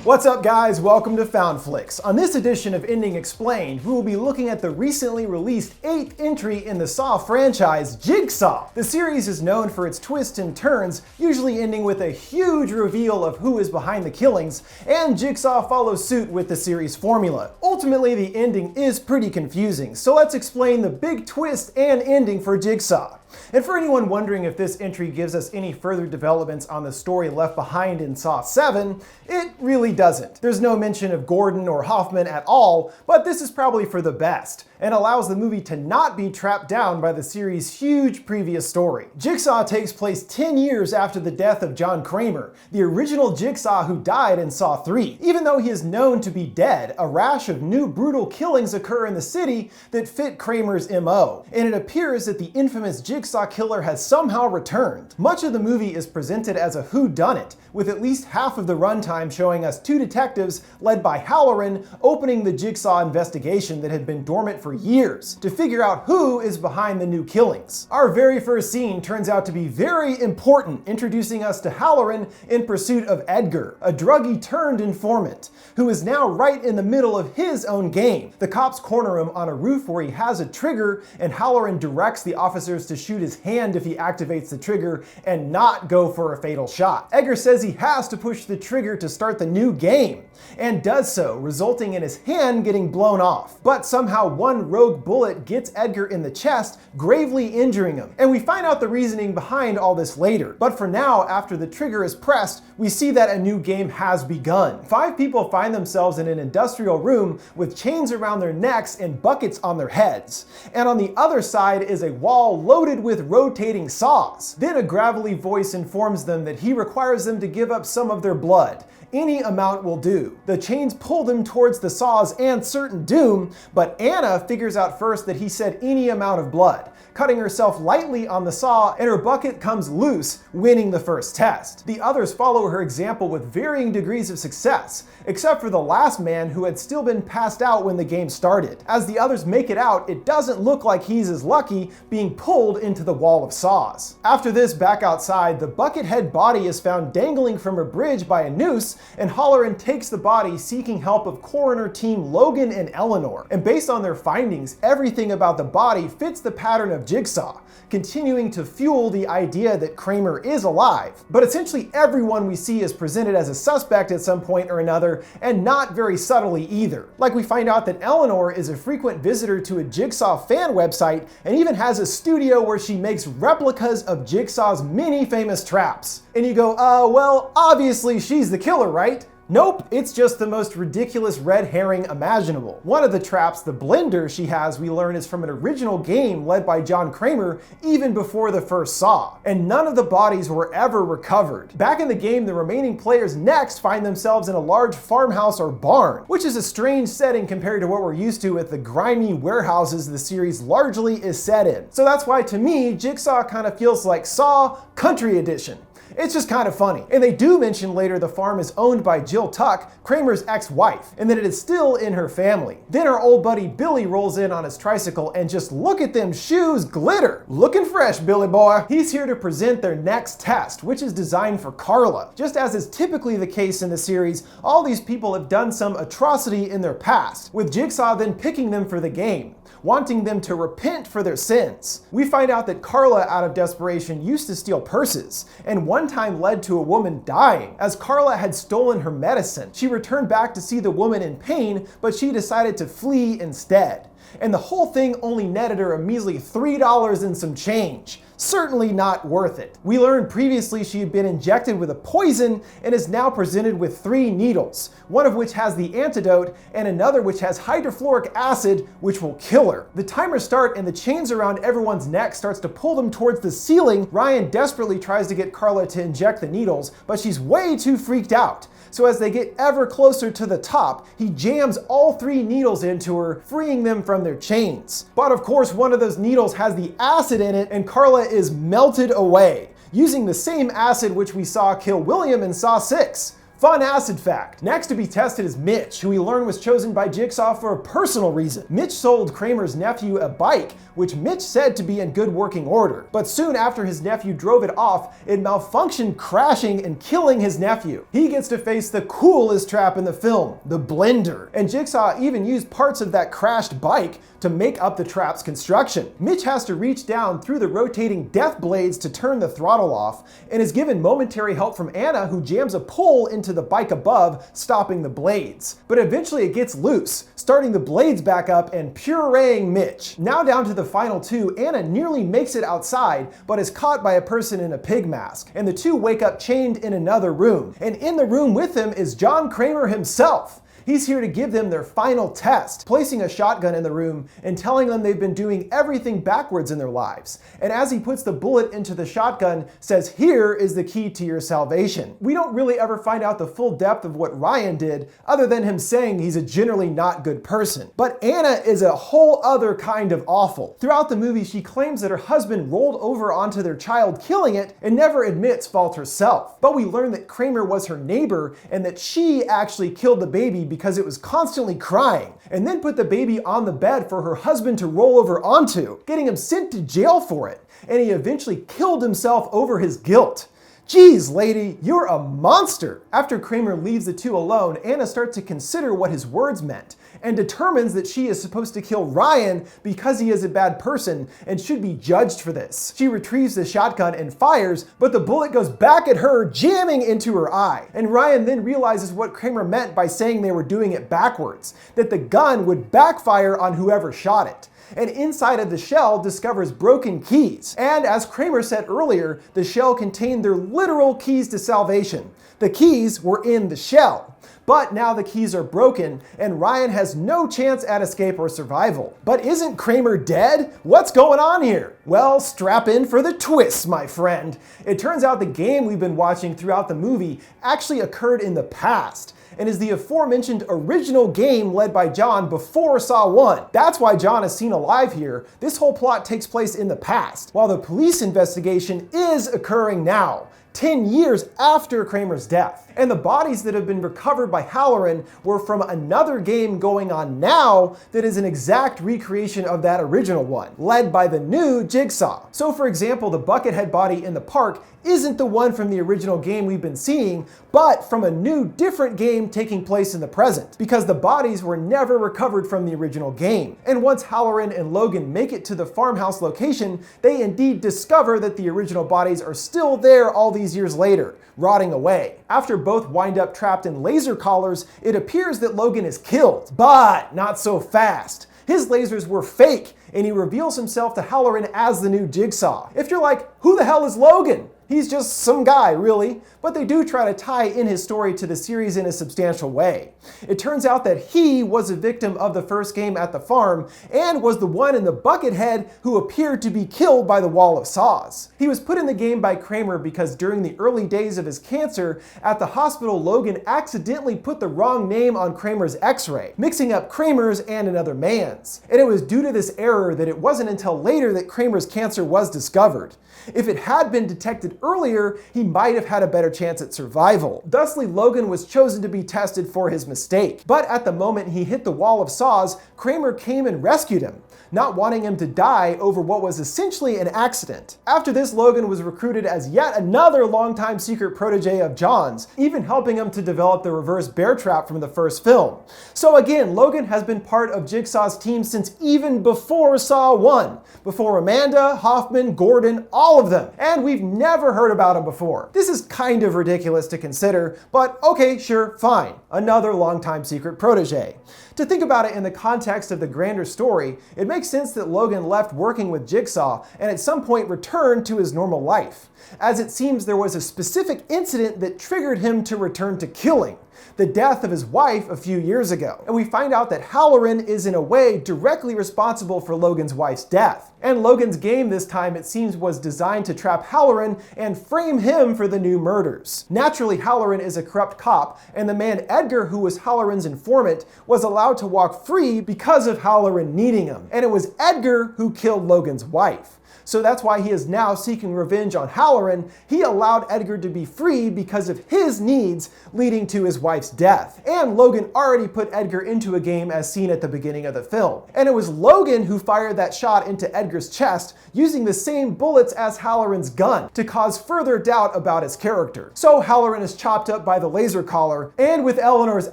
What's up guys, welcome to FoundFlix. On this edition of Ending Explained, we will be looking at the recently released 8th entry in the Saw franchise, Jigsaw. The series is known for its twists and turns, usually ending with a huge reveal of who is behind the killings, and Jigsaw follows suit with the series formula. Ultimately, the ending is pretty confusing, so let's explain the big twist and ending for Jigsaw. And for anyone wondering if this entry gives us any further developments on the story left behind in Saw 7, it really doesn't. There's no mention of Gordon or Hoffman at all, but this is probably for the best, and allows the movie to not be trapped down by the series' huge previous story. Jigsaw takes place 10 years after the death of John Kramer, the original Jigsaw who died in Saw 3. Even though he is known to be dead, a rash of new brutal killings occur in the city that fit Kramer's MO, and it appears that the infamous Jigsaw killer has somehow returned. Much of the movie is presented as a whodunit, with at least half of the runtime showing us two detectives led by Halloran opening the Jigsaw investigation that had been dormant for years to figure out who is behind the new killings. Our very first scene turns out to be very important, introducing us to Halloran in pursuit of Edgar, a druggie turned informant, who is now right in the middle of his own game. The cops corner him on a roof where he has a trigger, and Halloran directs the officers to shoot his hand if he activates the trigger and not go for a fatal shot. Edgar says he has to push the trigger to start the new game, and does so, resulting in his hand getting blown off. But somehow one rogue bullet gets Edgar in the chest, gravely injuring him. And we find out the reasoning behind all this later. But for now, after the trigger is pressed, we see that a new game has begun. 5 people find themselves in an industrial room with chains around their necks and buckets on their heads. And on the other side is a wall loaded with rotating saws. Then a gravelly voice informs them that he requires them to give up some of their blood. Any amount will do. The chains pull them towards the saws and certain doom, but Anna figures out first that he said any amount of blood, cutting herself lightly on the saw, and her bucket comes loose, winning the first test. The others follow her example with varying degrees of success, except for the last man who had still been passed out when the game started. As the others make it out, it doesn't look like he's as lucky, being pulled into the wall of saws. After this, back outside, the buckethead body is found dangling from a bridge by a noose, and Halloran takes the body, seeking help of coroner team Logan and Eleanor. And based on their findings, everything about the body fits the pattern of Jigsaw, continuing to fuel the idea that Kramer is alive. But essentially everyone we see is presented as a suspect at some point or another, and not very subtly either. Like we find out that Eleanor is a frequent visitor to a Jigsaw fan website, and even has a studio where she makes replicas of Jigsaw's many famous traps. And you go, well, obviously she's the killer, right? Nope, it's just the most ridiculous red herring imaginable. One of the traps, the blender she has, we learn is from an original game led by John Kramer even before the first Saw, and none of the bodies were ever recovered. Back in the game, the remaining players next find themselves in a large farmhouse or barn, which is a strange setting compared to what we're used to with the grimy warehouses the series largely is set in. So that's why, to me, Jigsaw kind of feels like Saw Country Edition. It's just kind of funny. And they do mention later the farm is owned by Jill Tuck, Kramer's ex-wife, and that it is still in her family. Then our old buddy Billy rolls in on his tricycle, and just look at them shoes glitter. Looking fresh, Billy boy. He's here to present their next test, which is designed for Carla. Just as is typically the case in the series, all these people have done some atrocity in their past, with Jigsaw then picking them for the game, wanting them to repent for their sins. We find out that Carla, out of desperation, used to steal purses, and one time led to a woman dying, as Carla had stolen her medicine. She returned back to see the woman in pain, but she decided to flee instead. And the whole thing only netted her a measly $3 and some change. Certainly not worth it. We learned previously she had been injected with a poison and is now presented with 3 needles, one of which has the antidote and another which has hydrofluoric acid, which will kill her. The timers start and the chains around everyone's neck starts to pull them towards the ceiling. Ryan desperately tries to get Carla to inject the needles, but she's way too freaked out. So as they get ever closer to the top, he jams all 3 needles into her, freeing them from their chains. But of course, one of those needles has the acid in it, and Carla is melted away, using the same acid which we saw kill William in Saw 6. Fun acid fact. Next to be tested is Mitch, who we learn was chosen by Jigsaw for a personal reason. Mitch sold Kramer's nephew a bike, which Mitch said to be in good working order. But soon after his nephew drove it off, it malfunctioned, crashing and killing his nephew. He gets to face the coolest trap in the film, the blender. And Jigsaw even used parts of that crashed bike to make up the trap's construction. Mitch has to reach down through the rotating death blades to turn the throttle off, and is given momentary help from Anna, who jams a pole into the bike above, stopping the blades. But eventually it gets loose, starting the blades back up and pureeing Mitch. Now down to the final two, Anna nearly makes it outside, but is caught by a person in a pig mask, and the two wake up chained in another room. And in the room with them is John Kramer himself. He's here to give them their final test, placing a shotgun in the room and telling them they've been doing everything backwards in their lives. And as he puts the bullet into the shotgun, says, "Here is the key to your salvation." We don't really ever find out the full depth of what Ryan did, other than him saying he's a generally not good person. But Anna is a whole other kind of awful. Throughout the movie, she claims that her husband rolled over onto their child, killing it, and never admits fault herself. But we learn that Kramer was her neighbor and that she actually killed the baby because it was constantly crying, and then put the baby on the bed for her husband to roll over onto, getting him sent to jail for it, and he eventually killed himself over his guilt. Geez, lady, you're a monster. After Kramer leaves the two alone, Anna starts to consider what his words meant, and determines that she is supposed to kill Ryan because he is a bad person and should be judged for this. She retrieves the shotgun and fires, but the bullet goes back at her, jamming into her eye. And Ryan then realizes what Kramer meant by saying they were doing it backwards, that the gun would backfire on whoever shot it. And inside of the shell discovers broken keys. And as Kramer said earlier, the shell contained their literal keys to salvation. The keys were in the shell. But now the keys are broken, and Ryan has no chance at escape or survival. But isn't Kramer dead? What's going on here? Well, strap in for the twist, my friend. It turns out the game we've been watching throughout the movie actually occurred in the past, and is the aforementioned original game led by John before Saw 1. That's why John is seen alive here. This whole plot takes place in the past, while the police investigation is occurring now, 10 years after Kramer's death. And the bodies that have been recovered by Halloran were from another game going on now that is an exact recreation of that original one, led by the new Jigsaw. So for example, the Buckethead body in the park isn't the one from the original game we've been seeing, but from a new, different game taking place in the present, because the bodies were never recovered from the original game. And once Halloran and Logan make it to the farmhouse location, they indeed discover that the original bodies are still there all these years later, rotting away. After both wind up trapped in laser collars, it appears that Logan is killed, but not so fast. His lasers were fake, and he reveals himself to Halloran as the new Jigsaw. If you're like, who the hell is Logan? He's just some guy, really. But they do try to tie in his story to the series in a substantial way. It turns out that he was a victim of the first game at the farm, and was the one in the Buckethead who appeared to be killed by the Wall of Saws. He was put in the game by Kramer because during the early days of his cancer at the hospital, Logan accidentally put the wrong name on Kramer's x-ray, mixing up Kramer's and another man's. And it was due to this error that it wasn't until later that Kramer's cancer was discovered. If it had been detected earlier, he might have had a better chance at survival. Thusly, Logan was chosen to be tested for his mistake. But at the moment he hit the Wall of Saws, Kramer came and rescued him, not wanting him to die over what was essentially an accident. After this, Logan was recruited as yet another longtime secret protege of John's, even helping him to develop the reverse bear trap from the first film. So again, Logan has been part of Jigsaw's team since even before Saw 1, before Amanda, Hoffman, Gordon, all of them, and we've never heard about him before. This is kind of ridiculous to consider, but okay, sure, fine. Another longtime secret protege. To think about it in the context of the grander story, it makes sense that Logan left working with Jigsaw and at some point returned to his normal life, as it seems there was a specific incident that triggered him to return to killing, the death of his wife a few years ago. And we find out that Halloran is in a way directly responsible for Logan's wife's death. And Logan's game this time, it seems, was designed to trap Halloran and frame him for the new murders. Naturally, Halloran is a corrupt cop, and the man Edgar, who was Halloran's informant, was allowed to walk free because of Halloran needing him. And it was Edgar who killed Logan's wife. So that's why he is now seeking revenge on Halloran. He allowed Edgar to be free because of his needs, leading to his wife's death. And Logan already put Edgar into a game as seen at the beginning of the film. And it was Logan who fired that shot into Edgar's chest using the same bullets as Halloran's gun to cause further doubt about his character. So Halloran is chopped up by the laser collar, and with Eleanor's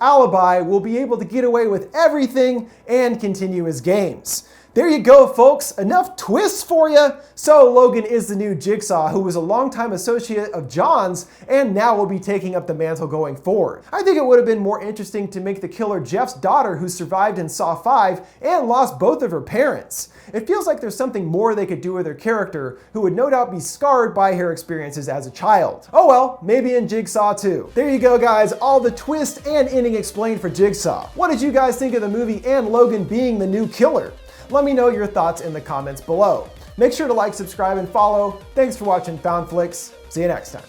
alibi, will be able to get away with everything and continue his games. There you go, folks. Enough twists for you. So Logan is the new Jigsaw, who was a longtime associate of John's and now will be taking up the mantle going forward. I think it would have been more interesting to make the killer Jeff's daughter, who survived in Saw 5 and lost both of her parents. It feels like there's something more they could do with her character, who would no doubt be scarred by her experiences as a child. Oh well, maybe in Jigsaw 2. There you go, guys. All the twist and ending explained for Jigsaw. What did you guys think of the movie and Logan being the new killer? Let me know your thoughts in the comments below. Make sure to like, subscribe, and follow. Thanks for watching FoundFlix. See you next time.